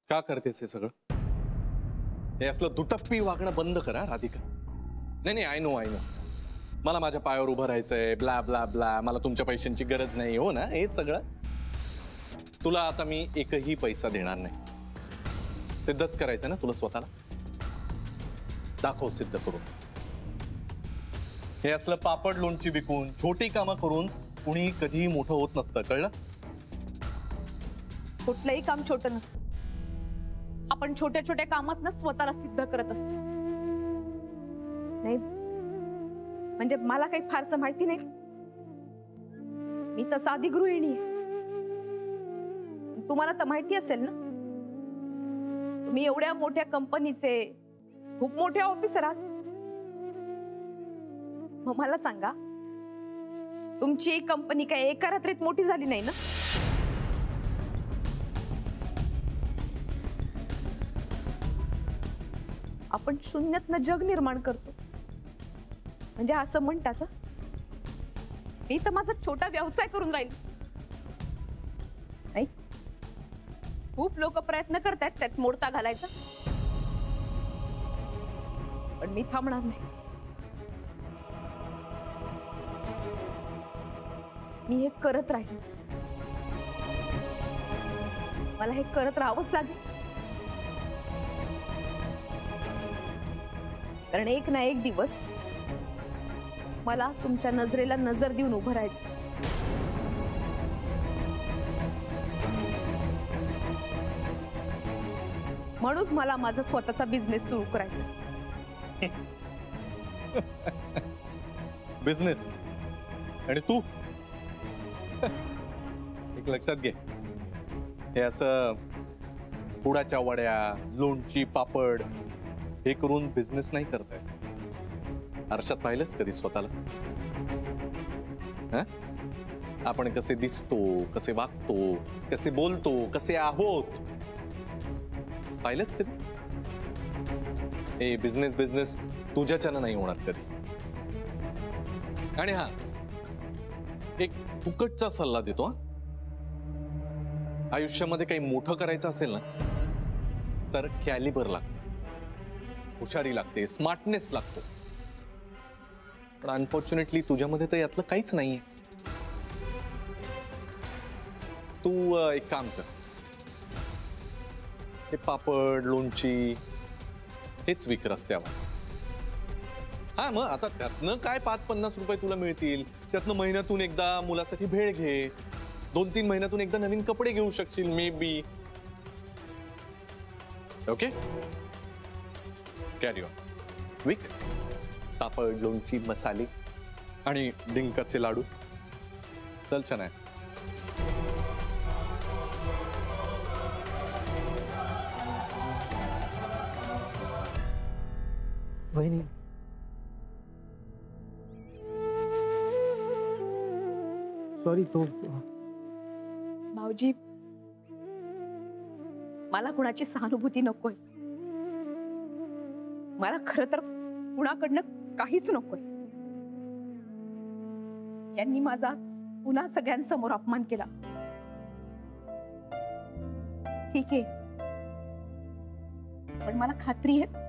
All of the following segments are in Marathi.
का करतेस हे सगळं? हे असलं दुटप्पी वागणं बंद करा राधिका. नाही आय नो मला माझ्या पायावर उभं राहायचंय, ब्ला ब्ला ब्ला, मला तुमच्या पैशांची गरज नाही, हो ना? हे सगळं तुला आता मी एकही पैसा देणार नाही. सिद्धच करायचं ना तुला स्वतःला? दाखव सिद्ध करून. हे असलं पापड लोणची विकून, छोटी कामं करून कुणी कधी मोठं होत नसतं, कळलं? कुठलंही काम छोटं नसतं. आपण छोट्या छोट्या कामात स्वतःला सिद्ध करत असतो. नाही म्हणजे मला काही फारसं माहिती नाही. मी तर साधी गृहिणी आहे. तुम्हाला तर माहिती असेल ना, तुम्ही एवढ्या मोठ्या कंपनीचे खूप मोठे ऑफिसर आहात. मग मला सांगा, तुमची कंपनी काय एका रात्रीत मोठी झाली नाही ना? आपण शून्यातनं जग निर्माण करतो. म्हणजे असं म्हणतात, मी तर माझा छोटा व्यवसाय करून राहील. नाही, खूप लोक प्रयत्न करतात त्यात मोडता घालायचा, पण मी थांबणार नाही. मी हे करत राहील. मला हे करत राहावंच लागेल. कारण एक ना एक दिवस मला तुमच्या नजरेला नजर देऊन उभं राहायचं. म्हणून मला माझा स्वतःचा बिझनेस सुरू करायचा. बिझनेस? आणि तू? एक लक्षात घे, हे असं पुडाच्या वड्या, लोणची, पापड हे करून बिझनेस नाही करताय. आरशात पाहिलंच कधी स्वतःला? आपण कसे दिसतो, कसे वागतो, कसे बोलतो, कसे आहोत, पाहिलंच कधी? हे बिझनेस बिझनेस तुझ्याच्यानं नाही होणार कधी. आणि हा एक फुकटचा सल्ला देतो, आयुष्यामध्ये काही मोठं करायचं असेल ना, तर कॅलिबर लागतं, हुशारी लागते, स्मार्टनेस लागतो. पण अनफॉर्च्युनेटली तुझ्यामध्ये तर यातलं काहीच नाहीये. तू एक काम कर, हे पापड लोणची हेच विक रस्त्यावर. हा, मग आता त्यातनं काय 5-50 रुपये तुला मिळतील. त्यातनं महिन्यातून एकदा मुलासाठी भेळ घे, 2-3 महिन्यातून एकदा नवीन कपडे घेऊ शकशील maybe. Okay, carry on. विक पापड लोणची मसाले आणि डिंकाचे लाडू. चल छान. वहिनी, सॉरी. तो भाऊजी, मला कुणाची सहानुभूती नकोय. मला खरं तर कुणाकडनं काहीच नकोय. यांनी माझा पुन्हा सगळ्यांसमोर अपमान केला. ठीक आहे, पण मला खात्री आहे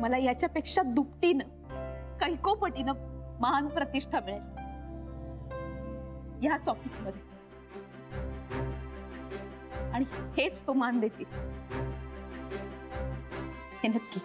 मला याच्यापेक्षा दुपटीनं कैकोपटीनं महान प्रतिष्ठा मिळेल याच ऑफिसमध्ये. आणि हेच तो मान देतील हे नक्की.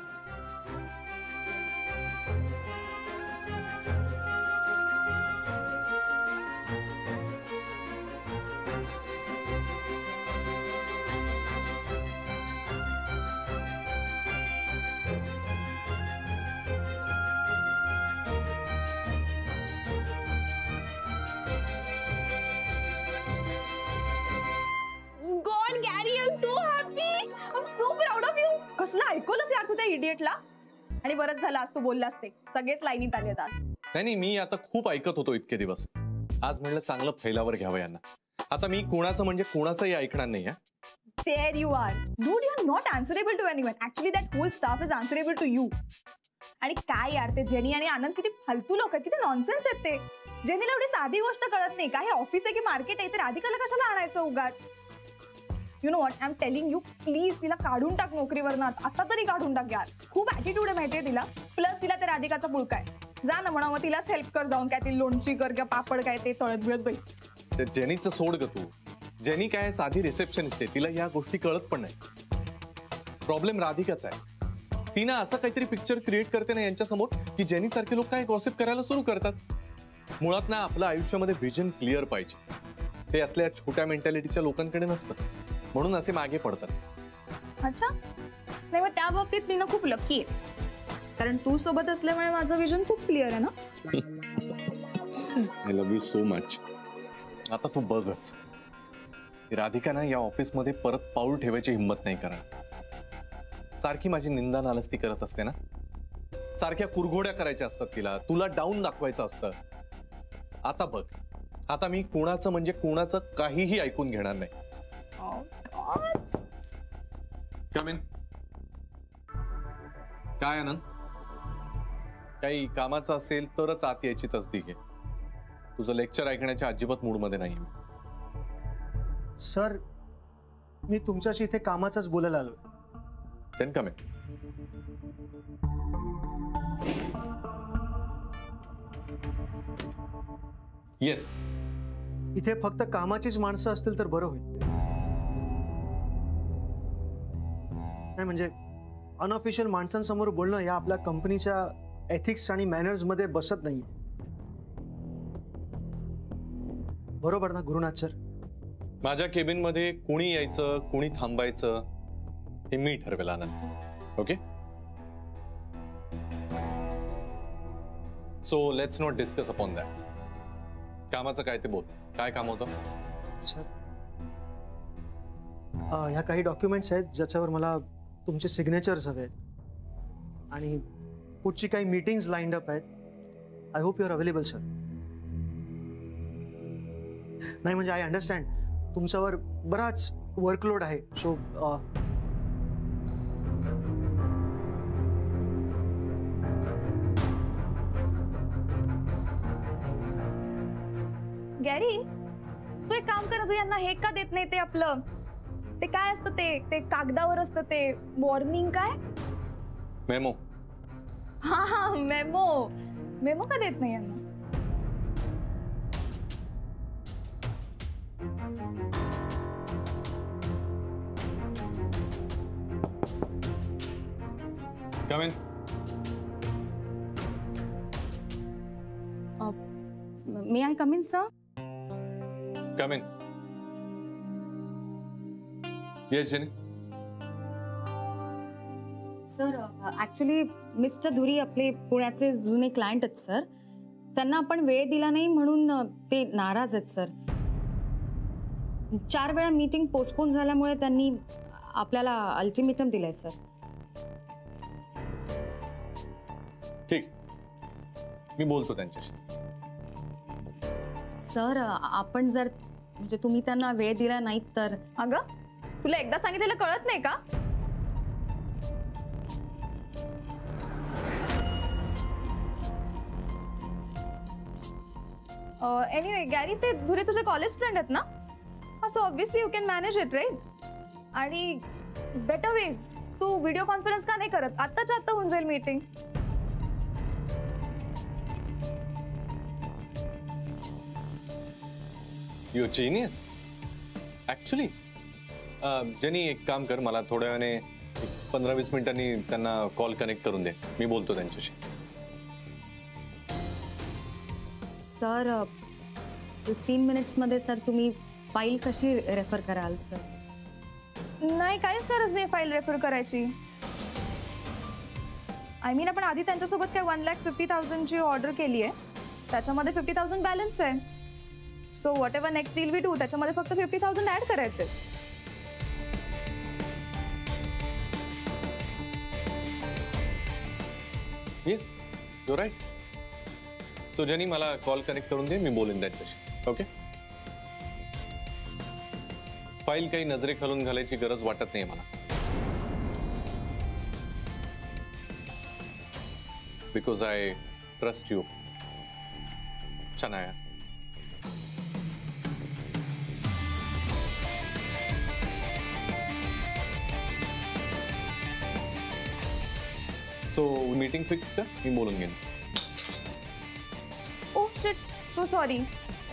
कसला ऐकवलंस यार तू त्या इडियटला. आणि बरंच झालं आज तू बोललास ते. सगळेच लाईनीत आले आज. नाही, मी आता खूप ऐकत होतो इतके दिवस. आज म्हणलं चांगलं फैलावर घ्यावं यांना. आता मी कोणाचं म्हणजे कोणाचंही ऐकणार नाही. There you are. Dude, you are not answerable to anyone. Actually, that whole staff is answerable to you. आणि काय यार, ते जेनी आणि आनंद किती फालतू लोक आहेत, किती नॉनसेन्स आहेत ते. जेनीला एवढी साधी गोष्ट कळत नाही का हे ऑफिस आहे की मार्केट आहे, तर राधिकाला कशाला आणायचं उगाच. You know what, I am telling you, please तिला काढून टाक नोकरीवरनं, आता तरी काढून टाक यार. खूप ॲटिट्यूड आहे माहितीये तिला. प्लस तिला ते राधिकाचा पुळका आहे. जा ना म्हणा, मग तिलाच हेल्प कर जाऊन, काय ती लोणची कर किंवा पापड काय ते तळत बिळत बैस. ते जेनीचं सोड ग तू. जेनी काय साधी रिसेप्शनिस्ट आहे, तिला या गोष्टी कळत पण नाही. प्रॉब्लेम राधिकाचा आहे. ती ना असं काहीतरी पिक्चर क्रिएट करते ना यांच्या समोर की जेनी सारखे लोक काय गॉसिप करायला सुरू करतात. मुळात ना आपलं आयुष्यामध्ये व्हिजन क्लिअर पाहिजे. ते असल्या छोट्या मेंटॅलिटीच्या लोकांकडे नसतं, म्हणून असे मागे पडतात. अच्छा, नाही मग त्या बाबतीत मी ना खूप लकी आहे, कारण तू सोबत असल्यामुळे माझं विजन खूप क्लिअर आहे ना. I love you so much. आता तू बघच, राधिका ना या ऑफिसमध्ये परत पाऊल ठेवायची हिंमत नाही करणार. सारखी माझी निंदा नालस्ती करत असते ना, सारख्या कुरघोड्या करायच्या असतात तिला, तुला डाऊन दाखवायचं असतं. आता बघ, आता मी कोणाचं म्हणजे कोणाचं काहीही ऐकून घेणार नाही. कम इन. काय आनंद, काही कामाचं असेल तरच आत यायची तसदीक आहे. तुझं लेक्चर ऐकण्याच्या अजिबात मूडमध्ये नाही मी. सर, मी तुमच्याशी इथे कामाचंच बोलायला आलोय. Then come in. Yes. इथे फक्त कामाचीच माणसं असतील तर बरं होईल. नाही म्हणजे अनऑफिशियल माणसांसमोर बोलणं या आपल्या कंपनीच्या एथिक्स आणि मॅनर्स मध्ये बसत नाहीये. बरोबर ना गुरुनाथ सर? माझ्या केबिन मध्ये कुणी यायचं कुणी थांबायचं हे मी ठरवेल Anand. Okay, so let's not discuss upon that. कामाचं काय ते बोल. काय काम होतं? सर, ह्या काही डॉक्युमेंट्स आहेत ज्याच्यावर मला तुमचे सिग्नेचर्स हवे आहेत आणि पुढची काही मीटिंग्स लाईन्ड अप आहेत. I hope you are available sir. नाही म्हणजे आय अंडरस्टँड तुमच्यावर बराच वर्कलोड आहे. सो गॅरी, तू एक काम कर ना, तू यांना हे का देत नाही ते आपलं ते काय असतं ते कागदावर असतं ते वॉर्निंग काय? मेमो. हा, मेमो. मेमो का देत नाही यांना? Come in. May I come in, sir? Come in. Yes, Jenny. Sir, actually mister Dhuri आपले पुण्याचे जुने क्लायंट आहेत सर. त्यांना आपण वेळ दिला नाही म्हणून ते नाराज आहेत सर. 4 वेळा मीटिंग पोस्टपोन झाल्यामुळे त्यांनी आपल्याला अल्टिमेटम दिलंय सर. ठीक, मी बोलतो त्यांच्याशी. सर, आपण जर म्हणजे तुम्ही त्यांना वेळ दिला नाहीत तर. अगं, तुला एकदा सांगितलेलं कळत नाही का? एनिवे गॅरी, ते धुरे तुझे कॉलेज फ्रेंड आहेत ना? हा, so obviously you can manage it, right? आणि बेटर वेज, तू व्हिडिओ कॉन्फरन्स का नाही करत? आत्ताच्या आत्ता होऊन जाईल meeting. You genius actually. Jenny, एक काम कर, मला थोड्या वेळाने 15-20 मिनिटांनी त्यांना कॉल कनेक्ट करून दे. मी बोलतो त्यांच्याशी. सर, 15 मिनिट्समध्ये सर तुम्ही फाईल कशी रेफर कराल सर? नाही, काहीच गरज नाही फाईल रेफर करायची. आय मीन, आपण आधी त्यांच्यासोबत काय 1,50,000ची ऑर्डर केली आहे, त्याच्यामध्ये 50,000 बॅलन्स आहे. So whatever next deal we do, त्याच्यामध्ये फक्त 50,000 ऍड करायचे. Yes, you right. So Jenny, मला कॉल कनेक्ट करून दे, मी बोलेन त्यांच्याशी. ओके, फाईल काही नजरेखालून घालायची गरज वाटत नाही मला. Because I trust you. Shanaya. So meeting fix का मी बोलून घेईन. Oh shit, so sorry.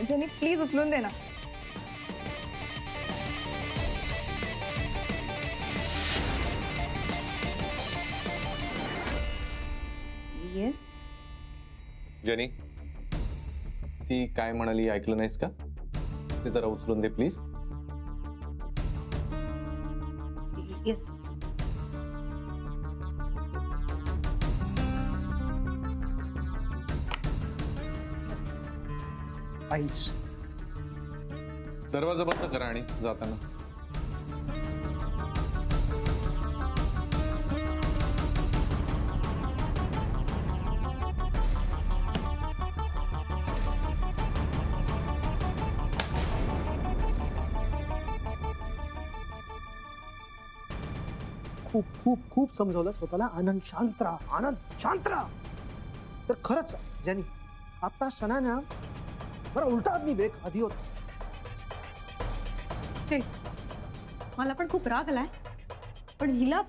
Jenny please उचलून दे ना. येस. जेनी, ती काय म्हणाली ऐकलं नाहीस का? ते जरा उचलून दे प्लीज. येस. आईच. दरवाजा बंद करा आणि जाताना. खूप खूप खूप समजवलं स्वतःला. आनंद शांत राहा, आनंद शांत राहा. तर खरंच ज्यांनी आता शनाना बरं उलटा आदमी बेक आधी होता. हे, मला पण खूप राग आलाय, पण हिला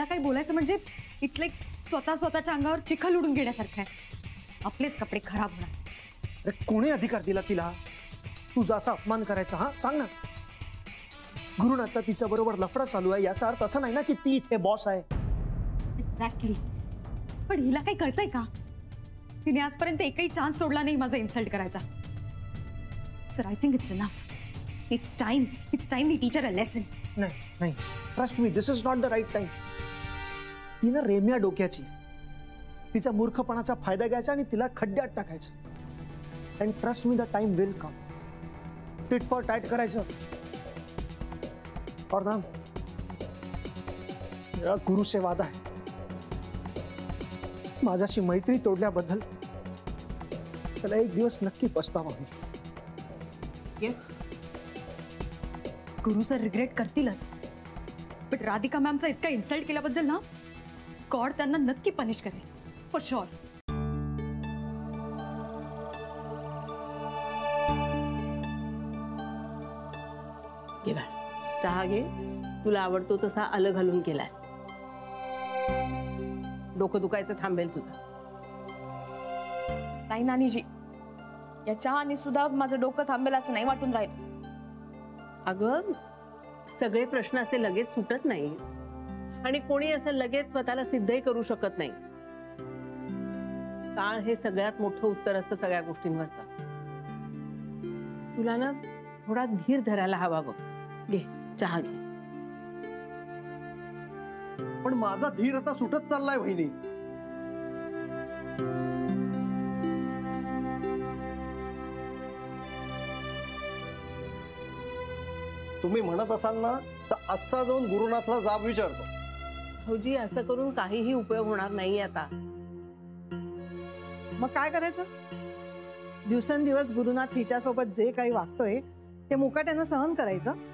काही बोलायचं म्हणजे इट्स लाईक स्वतःच्या अंगावर चिखल उडून घेण्यासारखं आहे. आपलेच कपडे खराब होणार. अरे कोणी अधिकार दिला तिला तुझा असा अपमान करायचा? हा सांग ना. गुरुनाथचा तिच्या बरोबर लफडा चालू आहे याचा अर्थ असा नाही ना की ती इथे बॉस आहे. एक्झॅक्टली. पण हिला काही कळतंय का? तिने आजपर्यंत एकही चान्स सोडला नाही माझा इन्सल्ट करायचा. Sir I think it's enough. It's time we teach her a lesson. नाही नाही, trust me, this is not the right time. ती ना रेम्या डोक्याची. तिच्या मूर्खपणाचा फायदा घ्यायचा आणि तिला खड्ड्यात टाकायचं. And trust me, the time will come. Tit for tat करायचं. और ना मेरा गुरु से वादा है, माझ्याशी मैत्री तोडल्याबद्दल त्याला एक दिवस नक्की पछतावा होईल. येस, गुरु सर रिग्रेट करतीलच. पण राधिका मॅमचा इतका इन्सल्ट केल्याबद्दल ना गॉड त्यांना नक्की पनिश करेल फॉर शुअर. घे बाळ, चहा घे. तुला आवडतो तसा आलं घालून केलाय. डोकं दुखायचं थांबेल तुझं. नाही नानीजी, या चहाने सुद्धा माझं डोकं थांबेल असं नाही वाटून राहील. अगं, सगळे प्रश्न असे लगेच सुटत नाही आणि कोणी असं लगेच स्वतःला सिद्धही करू शकत नाही. काळ हे सगळ्यात मोठं उत्तर असतं सगळ्या गोष्टींवरचं. तुला ना थोडा धीर धरायला हवा बघ. घे चहा घे. पण माझा धीर आता सुटत चाललाय वहिनी. तुम्ही म्हणत असाल ना तर असा जाऊन गुरुनाथला जाब विचारतो. भाऊजी, असं करून काहीही उपयोग होणार नाही आता. मग काय करायचं? दिवसेंदिवस गुरुनाथ हिच्यासोबत जे काही वागतोय ते मुकाट्यानं सहन करायचं.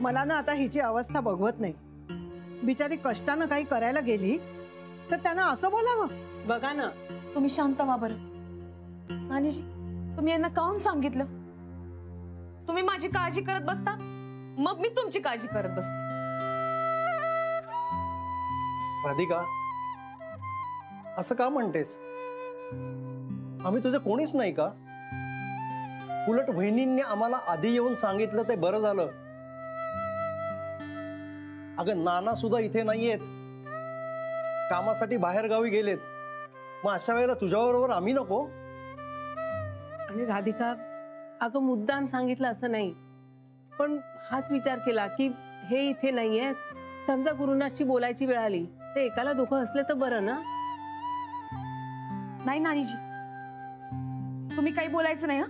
मला ना आता हिची अवस्था बघवत नाही. बिचारी कष्टानं काही करायला गेली तर त्यांना असं बोलावं. बघा ना, तुम्ही शांत व्हा बरं. नानीजी, तुम्ही यांना काहून सांगितलं? तुम्ही माझी काळजी करत बसता, मग मी तुमची काळजी करत बसते. राधिका, असं का म्हणतेस? आम्ही तुझं कोणीच नाही का? उलट वहिनींनी आम्हाला आधी येऊन सांगितलं ते बरं झालं. अगं, नाना सुद्धा इथे नाहीयेत, कामासाठी बाहेर गावी गेलेत. मग अशा वेळेला तुझ्याबरोबर आम्ही नको? आणि राधिका, अगं मुद्दाम सांगितलं असं नाही, पण हाच विचार केला की हे इथे नाहीयेत. समजा गुरुनाथची बोलायची वेळ आली ते एकाला दुःख असले तर बरं ना. नाही नानीजी, तुम्ही काही बोलायचं नाही.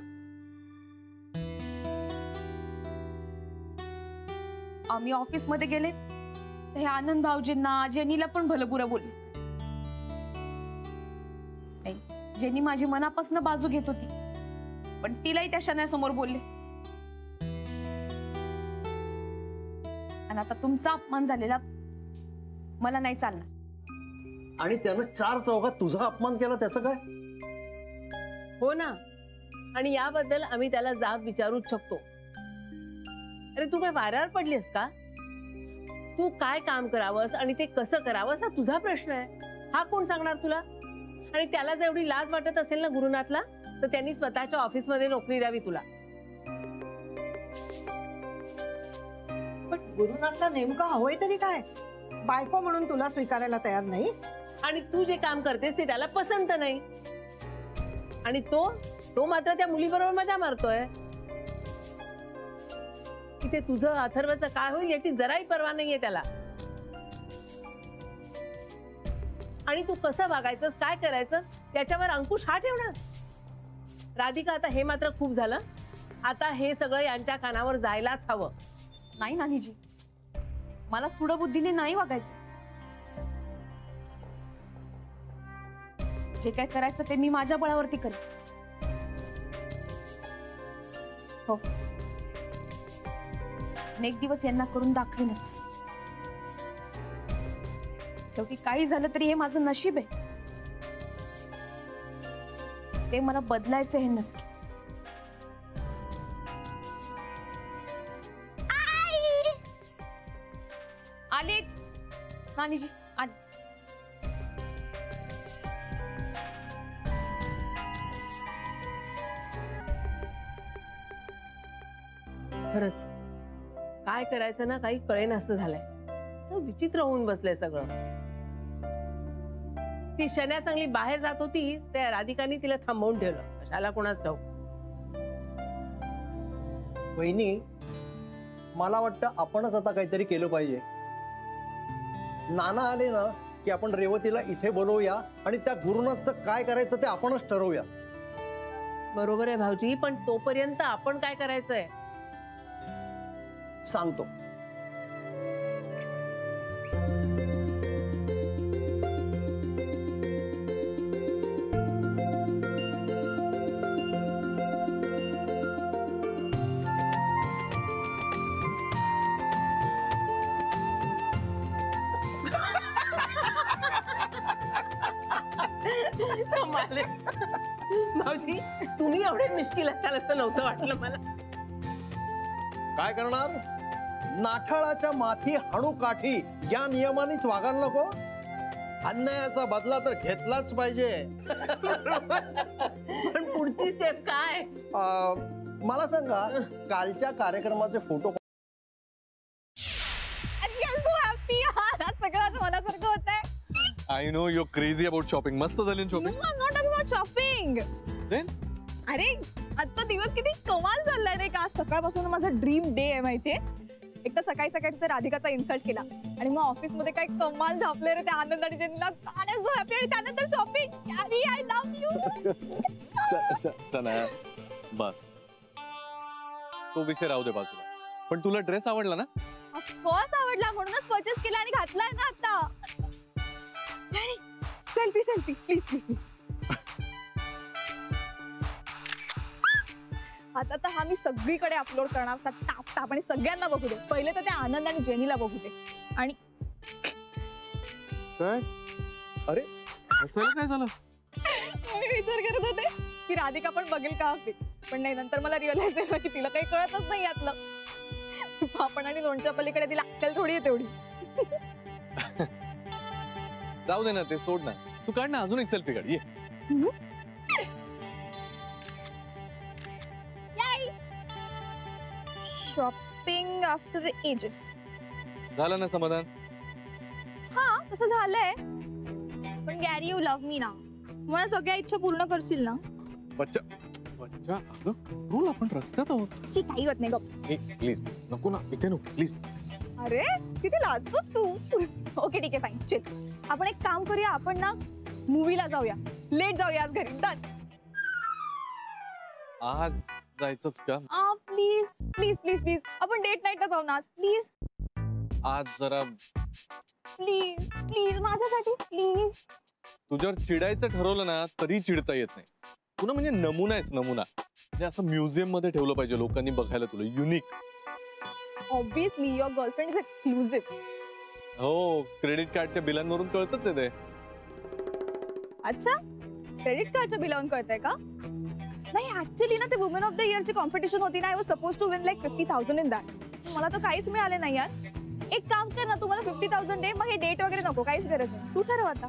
आम्ही ऑफिस मध्ये गेले तर हे आनंद भाऊजींना, जेनीला पण भलबुरं बोलले. नाही, जेनी माझी मनापासून बाजू घेत होती, पण तिलाही त्या शनासमोर बोलले. आणि आता तुमचा अपमान झालेला मला नाही चालणार. आणि त्यानं 4 चौघात तुझा अपमान केला त्याचं काय? हो ना, आणि याबद्दल आम्ही त्याला जाब विचारूच शकतो. अरे तू काय वाऱ्यावर पडलीस का? तू काय काम करावंस आणि ते कसं करावंस हा तुझा प्रश्न आहे. हा कोण सांगणार तुला? आणि त्याला जर एवढी लाज वाटत असेल ना गुरुनाथला, तर त्यांनी स्वतःच्या ऑफिसमध्ये नोकरी द्यावी तुला. पण गुरुनाथला नेमकं हवंय तरी काय? बायको म्हणून तुला स्वीकारायला तयार नाही. आणि तू जे काम करतेस ते त्याला पसंत नाही. आणि तो मात्र त्या मुलीबरोबर मजा मारतोय. इथे तुझं अथर्वचं काय होईल याची जराही पर्वा नाहीये त्याला. आणि तू कसं वागायचंस, काय करायचं याच्यावर अंकुश हा ठेवणार. राधिका, आता हे मात्र खूप झालं. आता हे सगळं यांच्या कानावर जायलाच हवं. नाही नानीजी, मला सूडबुद्धीने नाही वागायचं. जे काय करायचं ते मी माझ्या बळावरती करेन. हो, एक दिवस यांना करून दाखवेनच. शेवटी काही झालं तरी हे माझं नशीब आहे. ते मला बदलायचं हे नक्की. आलीच नानीजी, आली. खरंच काय करायचं ना काही कळेनासं झालंय. असं विचित्र होऊन बसलंय सगळं. ती शन्या चांगली बाहेर जात होती, त्या राधिकानी तिला थांबवून ठेवलं. कशाला कोणाच ठाऊक. वहिनी, मला वाटतं आपणच आता काहीतरी केलं पाहिजे. नाना आले ना की आपण रेवतीला इथे बोलवूया आणि त्या गुरुनाथचं काय करायचं ते आपणच ठरवूया. बरोबर आहे भाऊजी, पण तोपर्यंत आपण काय करायचंय सांगतो. कमाल आहे. भाऊजी, तुम्ही एवढे मिश्किल असाल असं नव्हतं वाटलं मला. काय करणार? नाठाळाच्या माथी हाणू काठी या नियमानेच वागायला नको. अन्यायाचा बदला तर घेतलाच पाहिजे. पण पुढची स्टेप काय? मला सांगा, कालच्या कार्यक्रमाचे फोटो सगळं मनासारखं होत आहे. I know you crazy about shopping. मस्त झाली shopping. Not about shopping. Then अरे आजचा दिवस किती कमाल चाललाय रे. का आज सकाळपासून माझा ड्रीम डे आहे माहितीये. एक तर सकाळी सकाळी तर राधिकाचा इन्सल्ट केला आणि मग ऑफिस मध्ये काय कमाल झापले रे त्या आनंद आणि जेनीला. I am so happy. आणि त्यानंतर शॉपिंग. यारी आय लव्ह यू. बस तो विषय राहू दे बाजूला. पण तुला ड्रेस आवडला ना? ऑफकोर्स आवडला, म्हणूनच परचेस केला आणि घातलाय ना आता. Selfie selfie please please please. आता तर हा मी सगळीकडे अपलोड करणार. टाप टाप आणि सगळ्यांना बघू दे. पहिले तर त्या आनंद आणि जेनीला बघू दे. आणि काय? अरे असं काय झालं? मी विचार करत होते की राधिका पण बघेल का फिल्म, पण नाही. नंतर मला रिअलाइज झालं की तिला काही कळतच नाही यातलं. पापण आणि लोणच्या पलीकडे तिला अक्कल थोडी आहे तेवढी. जाऊ दे ना, ते सोड ना. तू काढ ना अजून एक सेल्फी काढ. ये. Shopping after ages. झालं ना समाधान? हा तसं झालंय. पण गॅरी, यू लव्ह मी ना. मला सगळ्या इच्छा पूर्ण करशील ना? बच्चा बच्चा, अगं रोल आपण रस्त्यात आहोत. अशी काही होत नाही गप. प्लीज नको ना, इथे नको प्लीज. अरे किती लाजतोस तू. ओके ठीक आहे फाईन, चल. आपण एक काम करूया, आपण ना मूवीला जाऊया. लेट जाऊया आज घरी. डन. आज जायचंच का? Please please please please. आपण डेट नाईटला जाऊ ना आज प्लीज. आज जरा प्लीज प्लीज माझ्यासाठी प्लीज. तुझ्यावर चिडायचं ठरवलं ना तरी चिडता येत नाही. तुला म्हणजे नमुना आहेस, नमुना. म्हणजे असं म्युझियम मध्ये ठेवलं पाहिजे लोकांनी बघायला तुला. Unique. Obviously your girlfriend is exclusive. हो, क्रेडिट कार्डच्या बिलांवरून कळतच आहे ते. अच्छा, क्रेडिट कार्डच्या बिलावरून कळतंय का? नाही ऍक्च्युअली ना ते वुमन ऑफ द इयरची कॉम्पिटिशन होती ना. I was suppose to win like 50,000 in that. मला तर काहीच मिळाले नाही यार. एक काम कर ना, तुम्हाला 50,000 दे, मग हे डेट वगैरे नको, काहीच गरज नाही. तू ठरव आता.